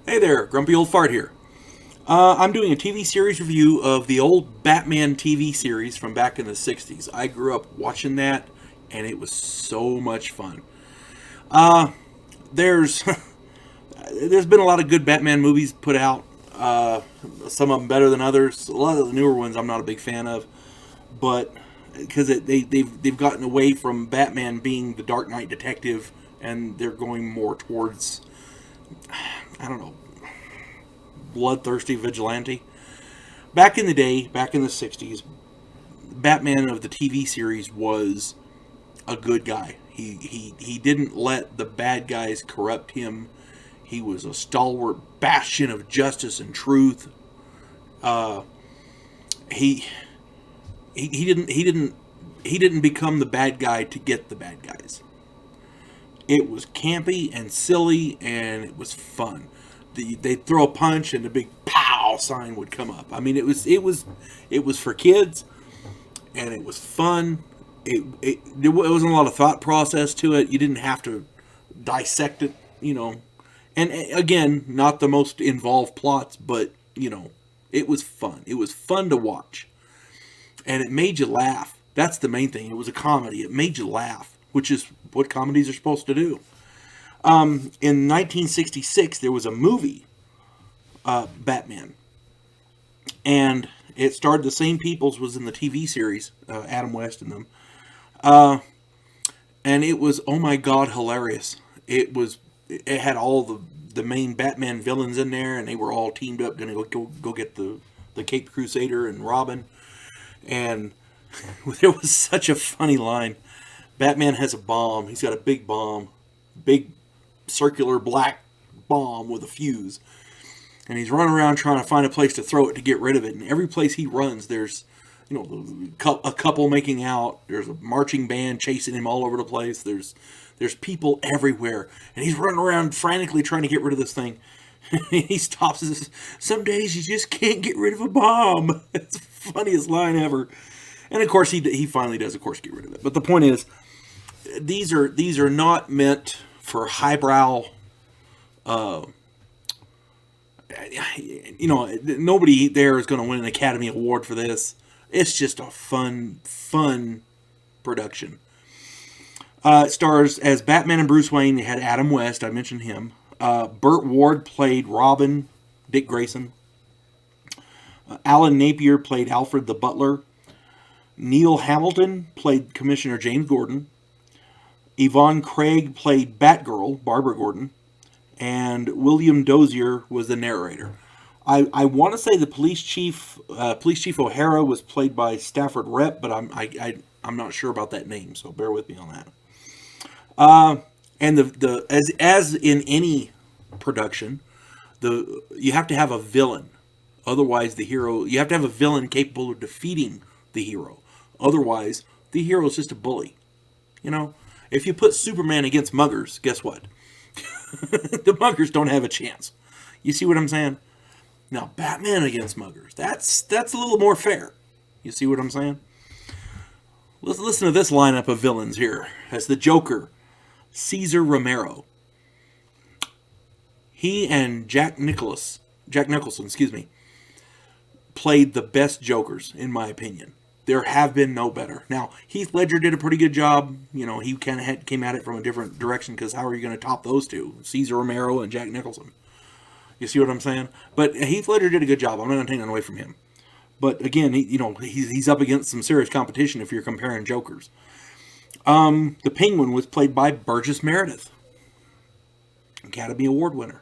Hey there, Grumpy Old Fart here. I'm doing a TV series review of the old Batman TV series from back in the 60s. I grew up watching that, and it was so much fun. There's there's been a lot of good Batman movies put out. Some of them better than others. A lot of the newer ones I'm not a big fan of, but because they've gotten away from Batman being the Dark Knight detective, and they're going more towards, I don't know, bloodthirsty vigilante. Back in the day, back in the 60s, Batman of the TV series was a good guy. He didn't let the bad guys corrupt him. He was a stalwart bastion of justice and truth. Uh, he, he didn't become the bad guy to get the bad guys. It was campy and silly, and it was fun. They'd throw a punch, and the big "pow" sign would come up. I mean, it was for kids, and it was fun. There wasn't a lot of thought process to it. You didn't have to dissect it, And again, not the most involved plots, but it was fun. It was fun to watch, and it made you laugh. That's the main thing. It was a comedy. It made you laugh, which is what comedies are supposed to do. In 1966, there was a movie, Batman, and it starred the same people as was in the TV series, Adam West and them. And it was, oh my god, hilarious. It had all the main Batman villains in there, and they were all teamed up, going to go get the Caped Crusader and Robin. And there was such a funny line. Batman has a bomb. He's got a big bomb, big circular black bomb with a fuse, and he's running around trying to find a place to throw it to get rid of it. And every place he runs, there's a couple making out. There's a marching band chasing him all over the place. There's people everywhere, and he's running around frantically trying to get rid of this thing. He stops and says, "Some days you just can't get rid of a bomb." It's the funniest line ever. And of course, he finally does, of course, get rid of it. But the point is, these are not meant for highbrow. Nobody there is going to win an Academy Award for this. It's just a fun production. It stars as Batman and Bruce Wayne. They had Adam West. I mentioned him. Burt Ward played Robin. Dick Grayson. Alan Napier played Alfred the Butler. Neil Hamilton played Commissioner James Gordon. Yvonne Craig played Batgirl, Barbara Gordon. And William Dozier was the narrator. I want to say the police chief O'Hara was played by Stafford Rep, but I'm not sure about that name, so bear with me on that. And as in any production, you have to have a villain. Otherwise, you have to have a villain capable of defeating the hero. Otherwise, the hero is just a bully. If you put Superman against muggers, guess what? The muggers don't have a chance. You see what I'm saying? Now, Batman against muggers, that's a little more fair. You see what I'm saying? Let's listen to this lineup of villains here. As the Joker, Cesar Romero. He and Jack Nicholson, played the best Jokers, in my opinion. There have been no better. Now, Heath Ledger did a pretty good job. He kind of came at it from a different direction, because how are you going to top those two? Cesar Romero and Jack Nicholson. You see what I'm saying? But Heath Ledger did a good job. I'm not going to take that away from him. But again, he's up against some serious competition if you're comparing Jokers. The Penguin was played by Burgess Meredith, Academy Award winner.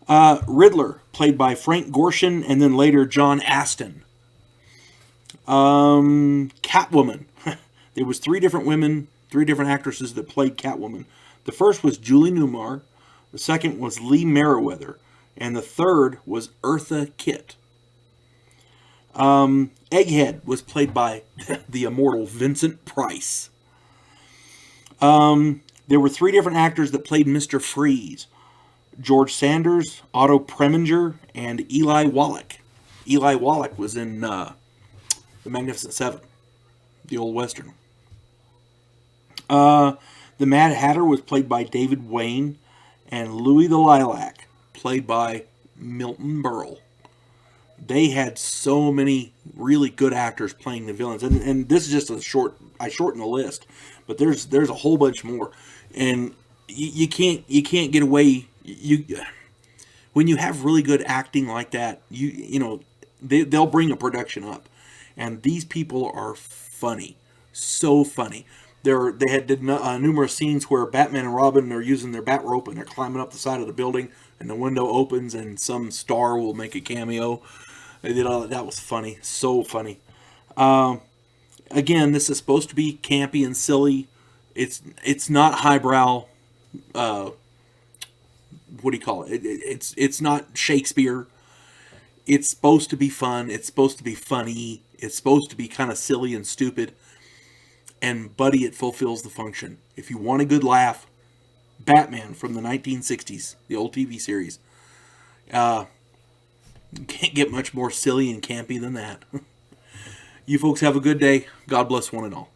Riddler, played by Frank Gorshin, and then later John Astin. Catwoman. There was three different actresses that played Catwoman. The first was Julie Newmar. The second was Lee Merriweather. And the third was Eartha Kitt. Egghead was played by the immortal Vincent Price. There were three different actors that played Mr. Freeze. George Sanders, Otto Preminger, and Eli Wallach. Eli Wallach was in The Magnificent Seven, the old Western. The Mad Hatter was played by David Wayne, and Louis the Lilac, played by Milton Berle. They had so many really good actors playing the villains, and this is just I shortened the list, but there's a whole bunch more, and you can't get away. When you have really good acting like that, they'll bring a production up, and these people are funny, so funny. They had did numerous scenes where Batman and Robin are using their bat rope and they're climbing up the side of the building, and the window opens and some star will make a cameo. They did all that was funny, so funny. Again, this is supposed to be campy and silly. It's not highbrow. What do you call it? It's not Shakespeare. It's supposed to be fun. It's supposed to be funny. It's supposed to be kind of silly and stupid. And buddy, it fulfills the function. If you want a good laugh, Batman from the 1960s, the old TV series. Can't get much more silly and campy than that. You folks have a good day. God bless one and all.